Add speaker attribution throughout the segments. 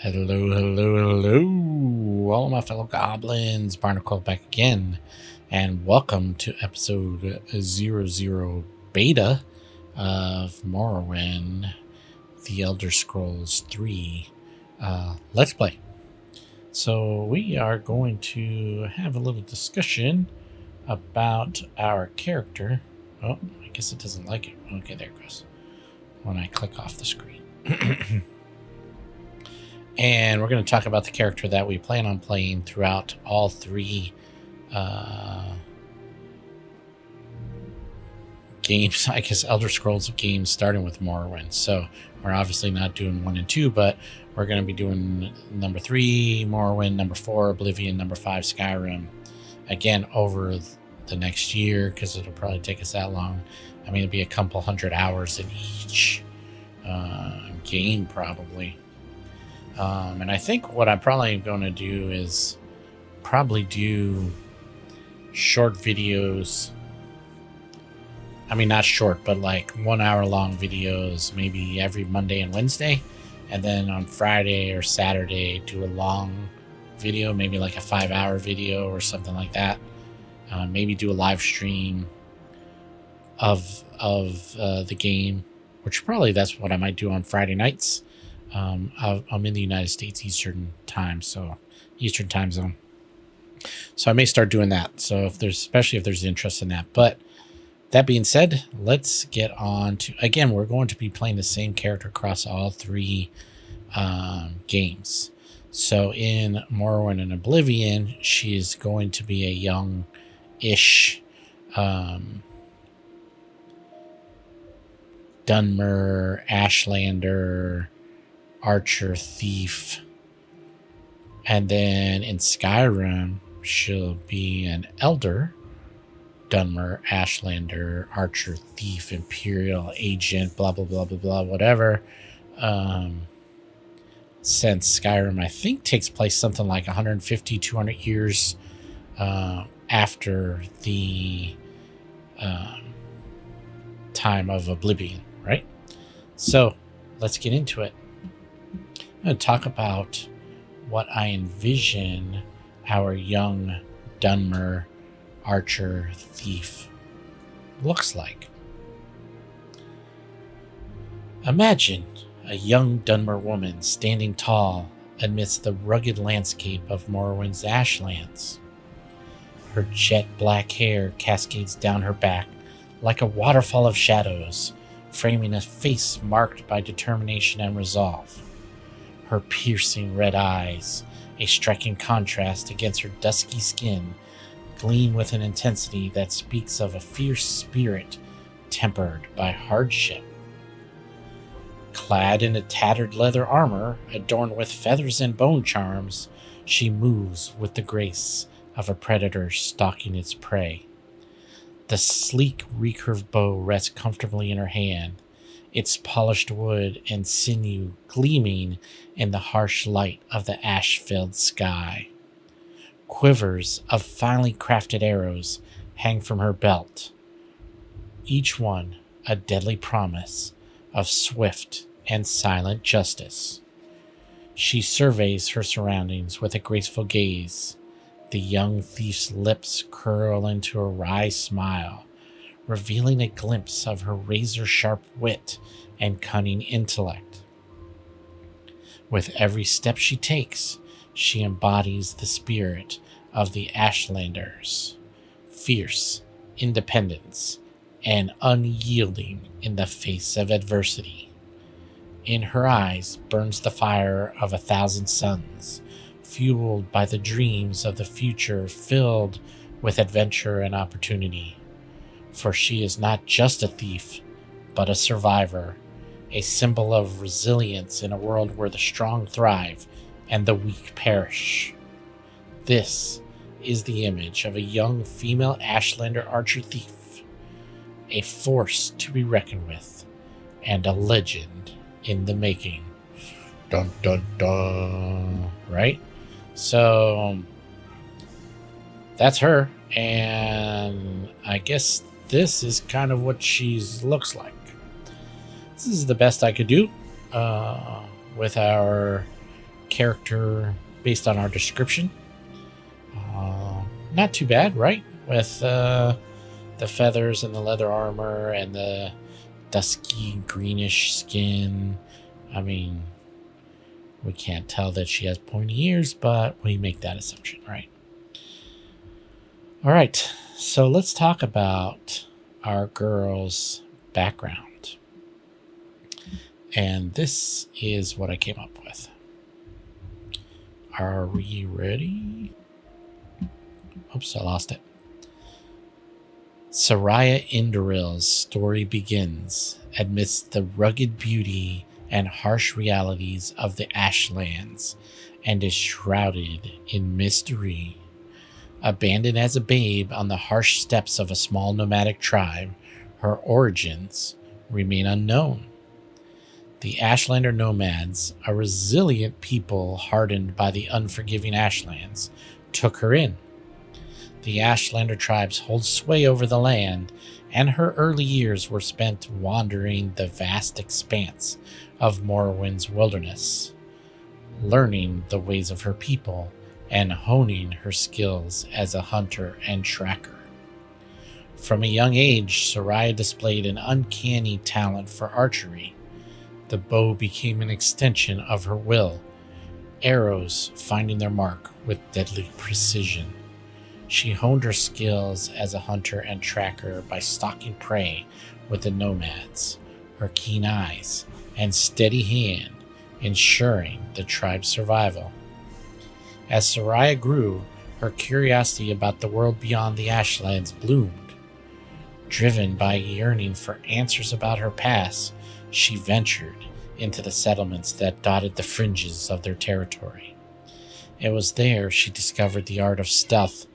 Speaker 1: Hello, hello, hello, all of my fellow goblins. Barnacle back again, and welcome to episode 00 beta of Morrowind, the Elder Scrolls 3 Let's Play. So we are going to have a little discussion about our character. Oh, I guess it doesn't like it. Okay, there it goes. When I click off the screen. And we're going to talk about the character that we plan on playing throughout all three games, I guess Elder Scrolls games, starting with Morrowind. So we're obviously not doing 1 and 2, but we're going to be doing number 3, Morrowind, number 4, Oblivion, number 5, Skyrim. Again, over the next year, because it'll probably take us that long. I mean, it'll be a couple hundred hours in each game, probably. And I think what I'm probably going to do is probably do short videos. I mean, not short, but like 1 hour long videos, maybe every Monday and Wednesday. And then on Friday or Saturday, do a long video, maybe like a 5-hour video or something like that. Maybe do a live stream of the game, which probably that's what I might do on Friday nights. I'm in the United States Eastern time zone. So I may start doing that. So especially if there's interest in that. But that being said, let's get on to, again, we're going to be playing the same character across all three games. So in Morrowind and Oblivion, she is going to be a young-ish Dunmer, Ashlander, archer, thief. And then in Skyrim, she'll be an elder, Dunmer, Ashlander, archer, thief, imperial agent, blah blah blah blah blah, whatever. Since Skyrim, I think, takes place something like 150 200 years after the time of Oblivion, right? So let's get into it. I'm going to talk about what I envision our young Dunmer archer thief looks like. Imagine a young Dunmer woman standing tall amidst the rugged landscape of Morrowind's Ashlands. Her jet black hair cascades down her back like a waterfall of shadows, framing a face marked by determination and resolve. Her piercing red eyes, a striking contrast against her dusky skin, gleam with an intensity that speaks of a fierce spirit tempered by hardship. Clad in a tattered leather armor adorned with feathers and bone charms, she moves with the grace of a predator stalking its prey. The sleek, recurved bow rests comfortably in her hand, its polished wood and sinew gleaming in the harsh light of the ash-filled sky. Quivers of finely crafted arrows hang from her belt, each one a deadly promise of swift and silent justice. She surveys her surroundings with a graceful gaze. The young thief's lips curl into a wry smile, revealing a glimpse of her razor-sharp wit and cunning intellect. With every step she takes, she embodies the spirit of the Ashlanders, fierce, independence, and unyielding in the face of adversity. In her eyes burns the fire of 1,000 suns, fueled by the dreams of the future filled with adventure and opportunity. For she is not just a thief, but a survivor, a symbol of resilience in a world where the strong thrive and the weak perish. This is the image of a young female Ashlander archer thief, a force to be reckoned with, and a legend in the making. Dun dun dun. Right? So that's her, and I guess this is kind of what she looks like. This is the best I could do with our character based on our description. Not too bad, right? With the feathers and the leather armor and the dusky greenish skin. I mean, we can't tell that she has pointy ears, but we make that assumption, right? All right, so let's talk about our girl's background. And this is what I came up with. Are we ready? Oops, I lost it. Sariah Indoril's story begins amidst the rugged beauty and harsh realities of the Ashlands and is shrouded in mystery. Abandoned as a babe on the harsh steppes of a small nomadic tribe, her origins remain unknown. The Ashlander nomads, a resilient people hardened by the unforgiving Ashlands, took her in. The Ashlander tribes hold sway over the land, and her early years were spent wandering the vast expanse of Morrowind's wilderness, learning the ways of her people and honing her skills as a hunter and tracker. From a young age, Sariah displayed an uncanny talent for archery. The bow became an extension of her will, arrows finding their mark with deadly precision. She honed her skills as a hunter and tracker by stalking prey with the nomads, her keen eyes and steady hand ensuring the tribe's survival. As Sariah grew, her curiosity about the world beyond the Ashlands bloomed. Driven by a yearning for answers about her past, she ventured into the settlements that dotted the fringes of their territory. It was there she discovered the art of stealth,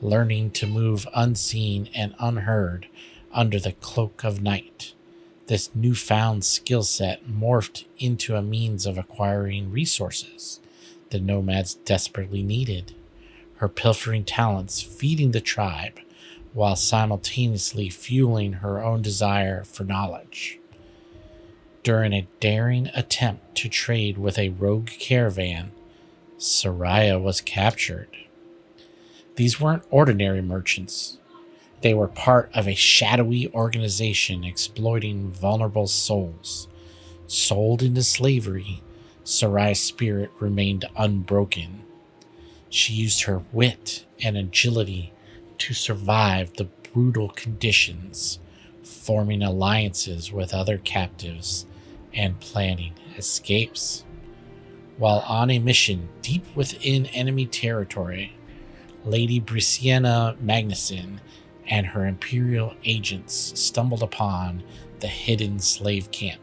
Speaker 1: learning to move unseen and unheard under the cloak of night. This newfound skill set morphed into a means of acquiring resources the nomads desperately needed, her pilfering talents feeding the tribe while simultaneously fueling her own desire for knowledge. During a daring attempt to trade with a rogue caravan, Sariah was captured. These weren't ordinary merchants. They were part of a shadowy organization exploiting vulnerable souls. Sold into slavery, Sariah's spirit remained unbroken. She used her wit and agility to survive the brutal conditions, forming alliances with other captives and planning escapes. While on a mission deep within enemy territory, Lady Brisiana Magnuson and her Imperial agents stumbled upon the hidden slave camp.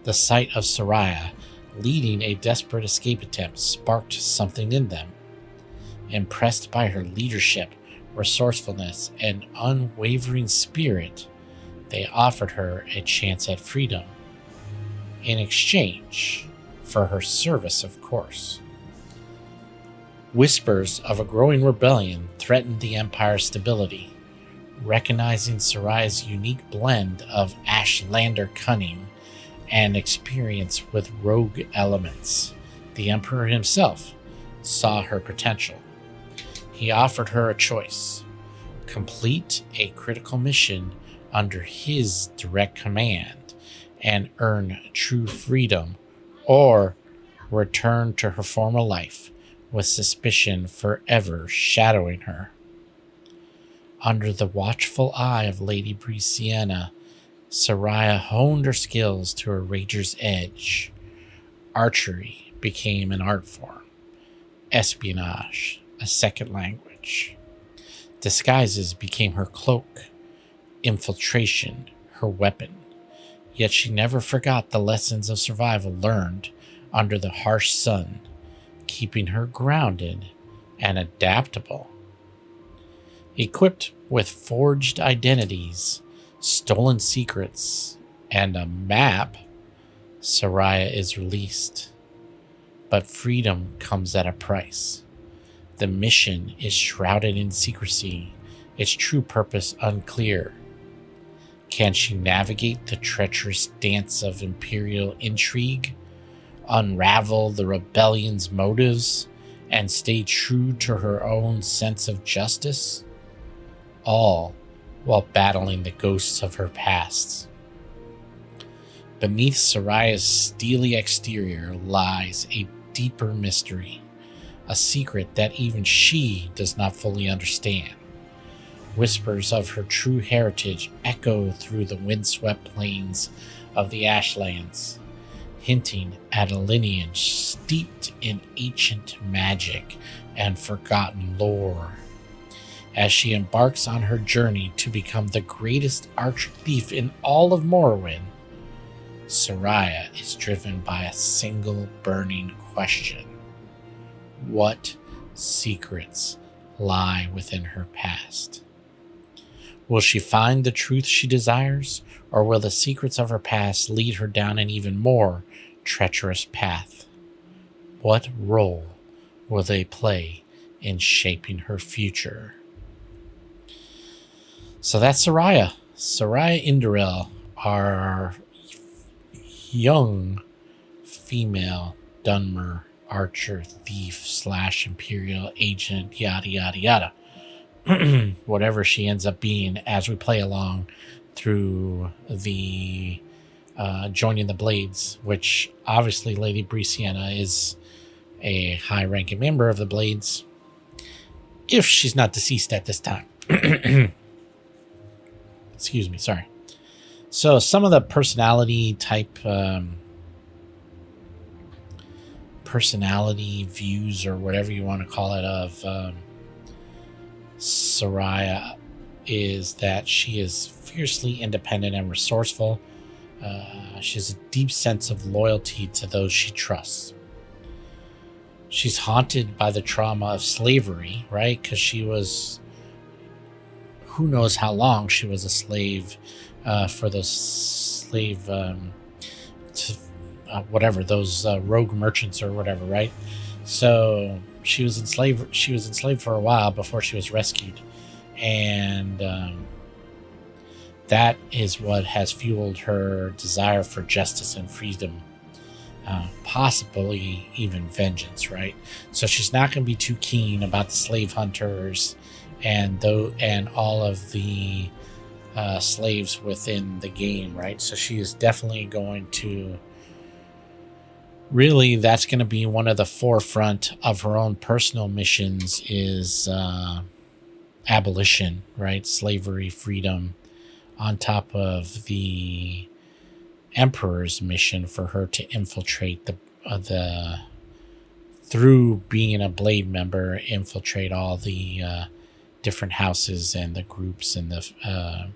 Speaker 1: The sight of Sariah leading a desperate escape attempt sparked something in them. Impressed by her leadership, resourcefulness, and unwavering spirit, they offered her a chance at freedom. In exchange for her service, of course. Whispers of a growing rebellion threatened the Empire's stability. Recognizing Sariah's unique blend of Ashlander cunning and experience with rogue elements, the Emperor himself saw her potential. He offered her a choice: complete a critical mission under his direct command and earn true freedom, or return to her former life with suspicion forever shadowing her. Under the watchful eye of Lady Brisiana, Sariah honed her skills to a rager's edge. Archery became an art form, espionage a second language. Disguises became her cloak, infiltration her weapon. Yet she never forgot the lessons of survival learned under the harsh sun, keeping her grounded and adaptable. Equipped with forged identities, stolen secrets, and a map, Sariah is released. But freedom comes at a price. The mission is shrouded in secrecy, its true purpose unclear. Can she navigate the treacherous dance of imperial intrigue, unravel the rebellion's motives, and stay true to her own sense of justice, all while battling the ghosts of her past. Beneath Sariah's steely exterior lies a deeper mystery, a secret that even she does not fully understand. Whispers of her true heritage echo through the windswept plains of the Ashlands, hinting at a lineage steeped in ancient magic and forgotten lore. As she embarks on her journey to become the greatest archer thief in all of Morrowind, Sariah is driven by a single burning question. What secrets lie within her past? Will she find the truth she desires, or will the secrets of her past lead her down an even more treacherous path? What role will they play in shaping her future? So that's Sariah. Sariah Indoril, our young female Dunmer archer thief / imperial agent, yada yada yada. Whatever she ends up being as we play along through the joining the Blades, which obviously Lady Brisiana is a high-ranking member of the Blades, if she's not deceased at this time. Excuse me, sorry. So some of the personality type, personality views or whatever you want to call it of Sariah is that she is fiercely independent and resourceful. She has a deep sense of loyalty to those she trusts. She's haunted by the trauma of slavery, right? Because she was, who knows how long she was a slave for those slave, whatever, those rogue merchants or whatever, right? So she was enslaved. She was enslaved for a while before she was rescued, and that is what has fueled her desire for justice and freedom, possibly even vengeance, right? So she's not going to be too keen about the slave hunters and all of the slaves within the game, right? So she is definitely going to, really, that's going to be one of the forefront of her own personal missions is abolition, right? Slavery, freedom, on top of the Emperor's mission for her to infiltrate the through being a Blade member, infiltrate all the different houses and the groups and the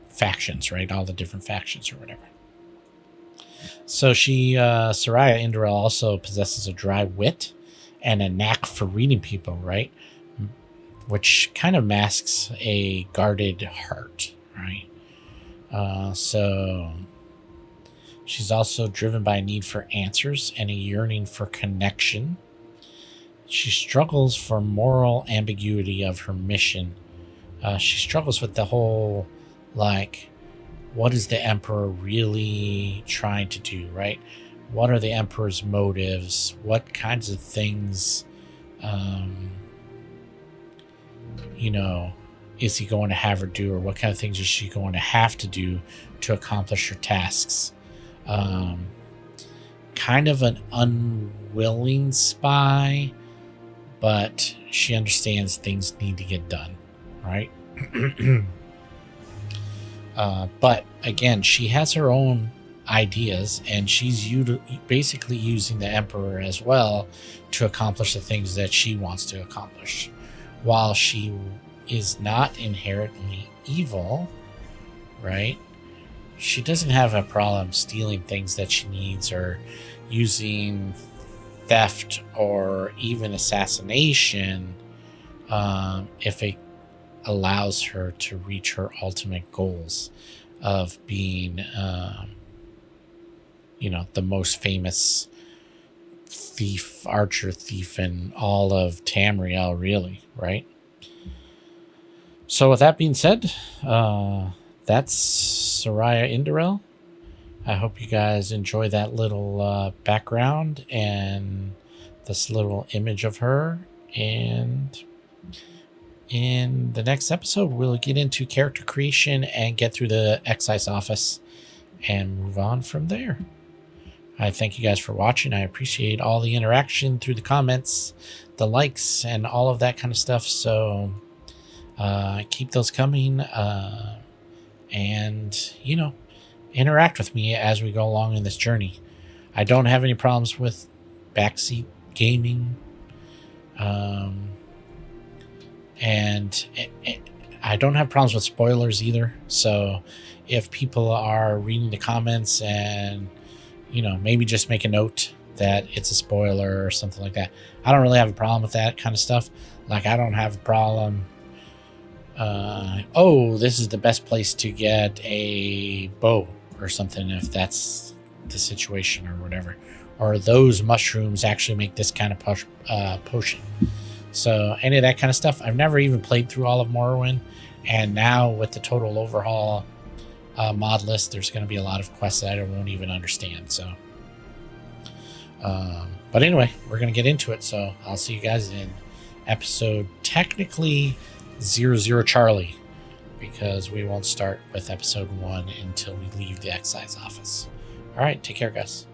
Speaker 1: factions, right? All the different factions or whatever. So Sariah Indoril also possesses a dry wit and a knack for reading people, right? Which kind of masks a guarded heart, right? So she's also driven by a need for answers and a yearning for connection. She struggles for moral ambiguity of her mission. She struggles with the whole, like, what is the Emperor really trying to do, right? What are the Emperor's motives? What kinds of things, is he going to have her do, or what kind of things is she going to have to do to accomplish her tasks? Kind of an unwilling spy, but she understands things need to get done, right? But again, she has her own ideas, and she's basically using the Emperor as well to accomplish the things that she wants to accomplish. While she is not inherently evil, right? She doesn't have a problem stealing things that she needs or using theft or even assassination if it allows her to reach her ultimate goals of being, the most famous archer thief in all of Tamriel, really, right? So with that being said, that's Sariah Indoril. I hope you guys enjoy that little background and this little image of her. And in the next episode, we'll get into character creation and get through the excise office and move on from there. I thank you guys for watching. I appreciate all the interaction through the comments, the likes, and all of that kind of stuff. So keep those coming. And, you know, interact with me as we go along in this journey. I don't have any problems with backseat gaming. And I don't have problems with spoilers either. So if people are reading the comments and, you know, maybe just make a note that it's a spoiler or something like that, I don't really have a problem with that kind of stuff. Like, I don't have a problem. Oh, this is the best place to get a bow or something, if that's the situation or whatever. Or those mushrooms actually make this kind of potion. So any of that kind of stuff. I've never even played through all of Morrowind, and now with the total overhaul mod list, there's going to be a lot of quests that I won't even understand. So, but anyway, we're going to get into it. So I'll see you guys in episode technically 00 Charlie, because we won't start with episode 1 until we leave the excise office. All right, take care, guys.